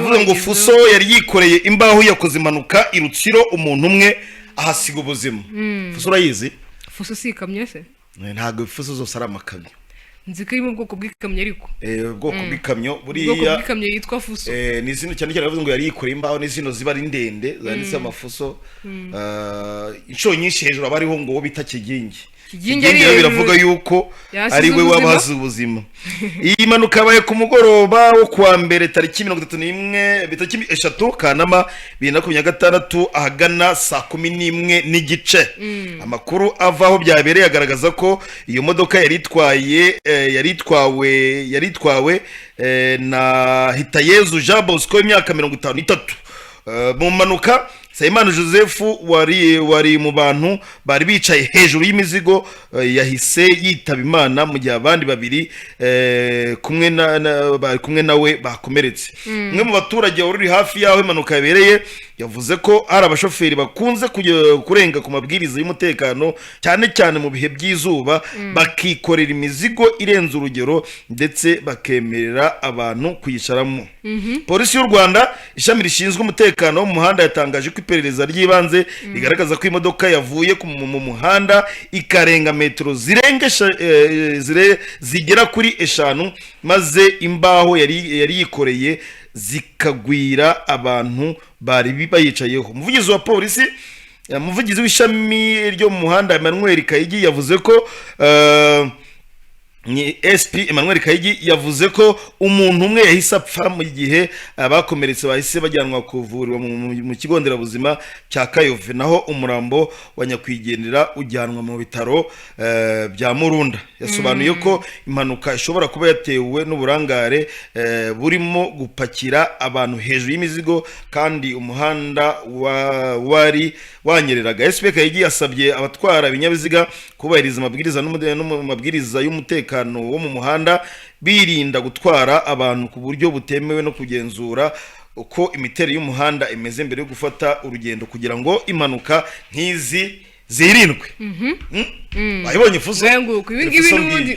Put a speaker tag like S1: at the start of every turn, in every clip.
S1: baravuga ngo Fuso yari yikoreye imbaho yakoze impanuka irutsiro umuntu umwe ahasiga ubuzima. Fuso urayizi?
S2: Fuso si ikamyo se?
S1: Ntabwo Fuso zose ari amakamyo.
S2: Nzi ko iri mu bwoko bw'ikamyo ariko.
S1: Ubwoko bw'ikamyo buriya.
S2: Ubwoko bw'ikamyo yitwa Fuso.
S1: Ni zino cyane cyane bavuze ngo yari yikoreye imbaho ni zino ziba ari ndende zanditse amafuso. Inshuro nyinshi hejuru abariho ngo bita kigingi. Kigingi biravuga yuko ari we wabahaze ubuzima. Iyi manuka yabaye ku mugoroba wo kuwa mbere tariki 31 bitaki 3 Kanama 2026 ahagana saa 11 n'igice. Amakuru avaho byabereye agaragaza ko iyo modoka yaritwawe na Hitayezu Jean Bosco imyaka 53. Mu manuka Sayimana Joseph wari mu bantu bari bicaye hejuru y'imizigo yahise yitaba Imana mu gihe abandi babiri kumwe nawe bakomeretse. Umwe mu baturage uri hafi yaho impanuka yabereye yavuze ko ari abashoferi bakunze kurenga ku mabwiriza y'umutekano cyane cyane mu bihe by'izuba bakikorera imizigo irenze urugero ndetse bakemerera abantu kuyicaramo. Polisi y'u Rwanda ishami rishinzwe umutekano wo mu muhanda yatangaje ko iperereza ry'ibanze rigaragaza ko imodoka yavuye mu muhanda ikarenga metero zigera kuri 5 maze imbaho yari yikoreye zikagwira abantu bari bayicayeho. Umuvugizi wa polisi umuvugizi w'ishami ryo mu muhanda Emmanuel Kayigi yavuze ko ni SP Emmanuel Kayigi yavuze ko umuntu umwe yahise apfa mu gihe abakomeretse bahise bajyanwa kuvurirwa mu kigo nderabuzima cya Kayove, naho umurambo wa nyakwigendera ujyanwa mu bitaro bya Murunda. Yasobanuye ko impanuka ishobora kuba yatewe n'uburangare burimo gupakira abantu hejuru y'imizigo kandi umuhanda wari wanyereraga. SP Kayigi yasabye abatwara ibinyabiziga kubahiriza amabwiriza y'umutekano wo mu muhanda birinda gutwara abantu ku buryo butemewe no kugenzura uko imiterere y'umuhanda imeze mbere yo gufata urugendo kugira ngo impanuka nk'izi zirindwe. Bayibonye Fuso
S2: ibingibi n'ubundi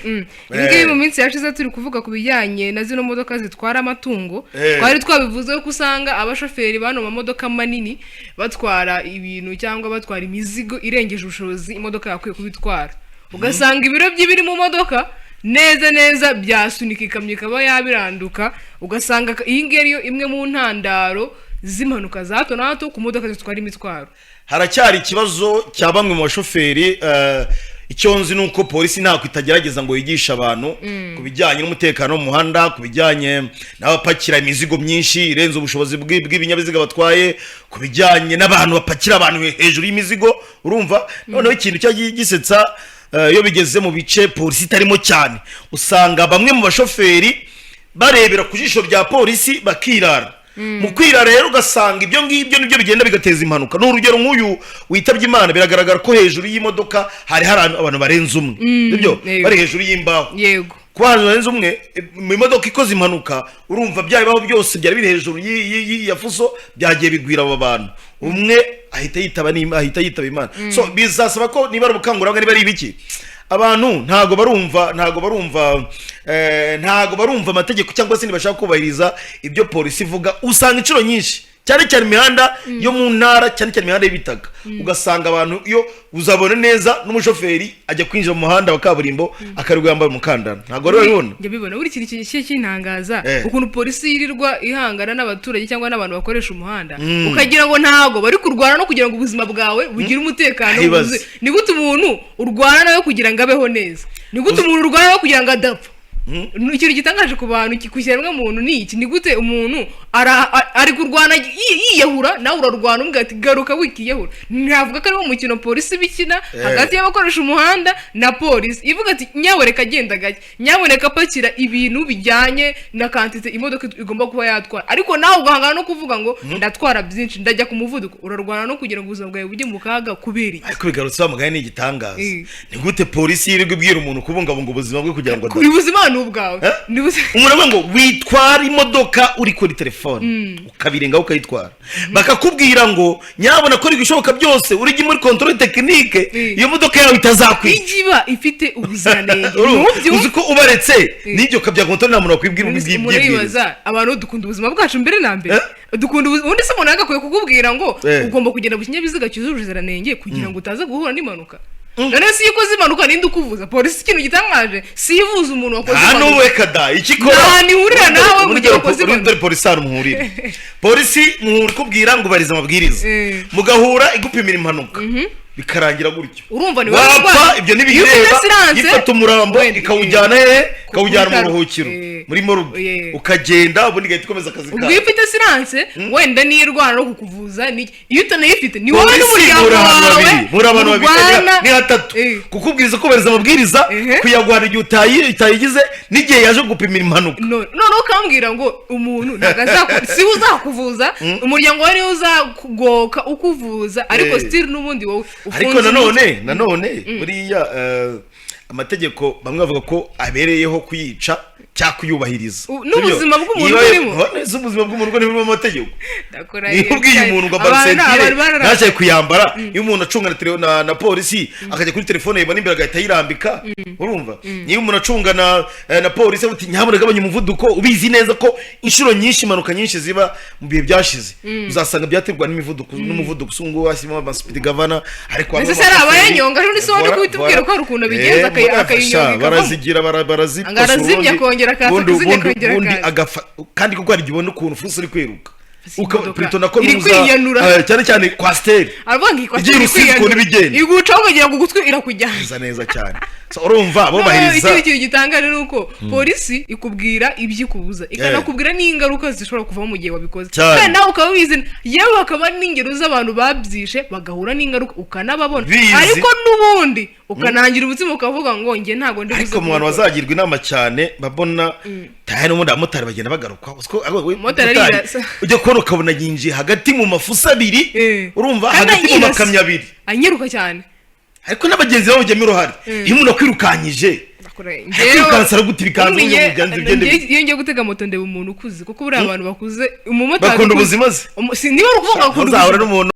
S2: ibingibi mu minsi yashize turi kuvuga ku bijyanye na zino modoka zitwara amatungo twari twabivuze ko usanga abashoferi bano mu modoka manini batwara ibintu cyangwa batwara imizigo irengeje ubushobozi imodoka yakwiye kubitwara, ugasanga ibiro by'ibiri mu modoka neza byasunika ikamyo ikaba yabiranduka, ugasanga iyi ngiyi ariyo imwe mu ntandaro z'impanuka za hato na hato ku modoka zitwara imitwaro.
S1: Haracyari ikibazo cya bamwe mu bashoferi. Icyo nzi nuko polisi nta kwitagerageza ngo yigisha abantu ku bijyanye n'umutekano mu muhanda, ku bijyanye n'abapakira imizigo myinshi irenze ubushobozi bw'ibinyabiziga batwaye, ku bijyanye n'abantu bapakira abantu hejuru y'imizigo. Urumva noneho ikintu cyagisetsa iyo bigeze mu bice polisi itarimo cyane usanga bamwe mu bashoferi barebera ku jisho rya polisi bakirara. Mu kwirara rero ugasanga ibyo ngibyo nibyo bigenda bigateza impanuka. N'urugero nk'uyu witabye Imana biragaragara ko hejuru y'imodoka hari abantu barenze umwe, nibyo bari hejuru y'imbaho.
S2: Yego,
S1: ku bantu barenze umwe mu modoka ikoze impanuka, urumva byabaho byose byari biri hejuru ya Fuso byagiye bigwira abo bantu. Umwe ahita yitaba Imana. So bizasaba ko niba ari ubukangurambaga niba ari ibiki abantu ntago barumva amategeko cyangwa se ntibashaka kubahiriza ibyo polisi ivuga. Usanga inshuro nyinshi cyane cyane imihanda yo mu ntara, cyane cyane imihanda y'ibitaka, ugasanga abantu iyo uzabona neza n'umushoferi ajya kwinjira mu muhanda wa kaburimbo akaribwo yambaye umukandara. Ntago rero bibona
S2: njye bibona buri kintu cy'intangaza ukuntu polisi yirirwa ihangana n'abaturage cyangwa n'abantu bakoresha umuhanda, ukagira ngo ntago bari kurwana no kugira ngo ubuzima bwawe bugire umutekano. Ni gute umuntu urwana nawe kugira ngo abeho neza? Ni gute umuntu urwana nawe kugira ngo adapfa? Ikintu gitangaje ku bantu kwishyiramo umuntu ni iki? Ni gute umuntu ari kurwana yiyahura nawe urarwana umbwa ati garuka wikiyahura? Ntavuga ko ari umukino polisi bikina hagati y'abakoresha umuhanda na polisi ivuga ati nyawereka agenda gake, nyawereka pakira ibintu bijyanye na kantite imodoka igomba kuba yatwara, ariko nawe ugahangana no kuvuga ngo ndatwara byinshi ndajya ku muvuduko. Urarwana no kugira ngo ubuzima bwawe bujye mu kaga kubera iki?
S1: Ariko bigarutse bamagaye ni igitangaza. Ni gute polisi yirirwa ibwira umuntu kubungabunga ubuzima bwe kugira ngo
S2: ubuzima ubwawe
S1: umuntu ngo witwara imodoka uri kuri telefone ukabirengaho ukayitwara bakakubwira ngo nyabona ko ibishoboka byose urigi muri control technique iyo modoka yawe itazakwica
S2: igiba ifite ubuziranenge
S1: uzi ko ubaretse n'ibyo kabya control nta muntu wakwibwira
S2: ubwibwiriza abantu dukunda ubuzima bwacu mbere na mbere dukunda ubundi se umuntu agakwiye kukubwira ngo ugomba kugenda mu kinyabiziga cyuzuje ubuziranenge kugira ngo utaza guhura n'impanuka none si yuko zimanuka ninde ukuvuza polisi ikintu gitangaje si ivuza umuntu wakoze
S1: impanuka hano we kada ikikora
S2: nta nihurira nawe mu gihe wakoze
S1: impanuka polisi hano muhurire polisi muhuri kubwira ngo barize amabwiriza mugahura igupimira impanuka bikarangira gutyo
S2: urumva ni
S1: wapfa ibyo nibireba yifata umurambo ikawujyana ikawujyana mu buruhukiro muri morgue ukagenda ubundi gahita ukomeza akazi kawe
S2: ubwo ifite silence wenda nirwana no kukuvuza iyo utanayifite ni wowe n'umuryango wawe
S1: muri abantu babiri ni hatatu kukubwiriza ko bariza amabwiriza kuyagwana igihe utayigize n'igihe yaje gupimira impanuka
S2: noneho ukambwira ngo umuntu si uzakuvuza umuryango wawe niwe uzakugoka ukuvuza ariko still n'ubundi wowe
S1: ariko nanone buriya amategeko bamwe bavuga ko abereyeho kuyica cyangwa kuyubahiriza
S2: n'ubuzima bw'umuntu burimo
S1: ubuzima bw'umuntu buri mu mategeko niyo ubwiye umuntu ngo barisentire ntaje kuyambara iyo umuntu acungana na polisi akajya kuri telefone yibona imbere agahita yirambika urumva niyo umuntu acungana na polisi uti nyamuneka gabanya umuvuduko ubizi neza ko inshuro nyinshi impanuka nyinshi ziba mu bihe byashize uzasanga byaterwa n'umuvuduko usungu washyimo ama speed governor ariko
S2: ese ari abayanyonga rero niso wari kubitubwira ko hari ukuntu abigenza akayinyonga
S1: barazigira
S2: barazimya kongera
S1: ubundi kandi kuko hari igibona ukuntu fuso uri kwiruka ukapritona ko nuza cyane cyane kwasteri
S2: aravuga ikwasteri kwiyandura igucaho kugira ngo gutwi irakujyana
S1: neza cyane so urumva abo bahiriza
S2: iki gitangaje nuko polisi ikubwira ibyikubuza ikanakubwira n'ingaruka zishobora kuva mu gihe wabikoze kandi nawe ukaba wizi yewe hakaba n'ingero z'abantu babyishe bagahura n'ingaruka ukanababona ariko n'ubundi ukanangira ubuzima ukavuga ngo nge ntago ndi
S1: ariko mu bantu bazagirwa inama cyane babona tayari n'ubundi abamotari bagenda bagaruka ujya kubona ukabona yinjiye hagati mu mafusa abiri urumva hagati mu makamyo abiri
S2: anyeruka cyane
S1: ariko n'abagenzi babo bajyamo uruhare iyo umuntu akwirukanyije kwirukansara gute bikanzu
S2: iyo ngiye gutega moto ndeba umuntu ukuze kuko buriya abantu bakuze umumotari
S1: bakunda ubuzima
S2: niba uri kuvuga ngo
S1: uzahura n'umuntu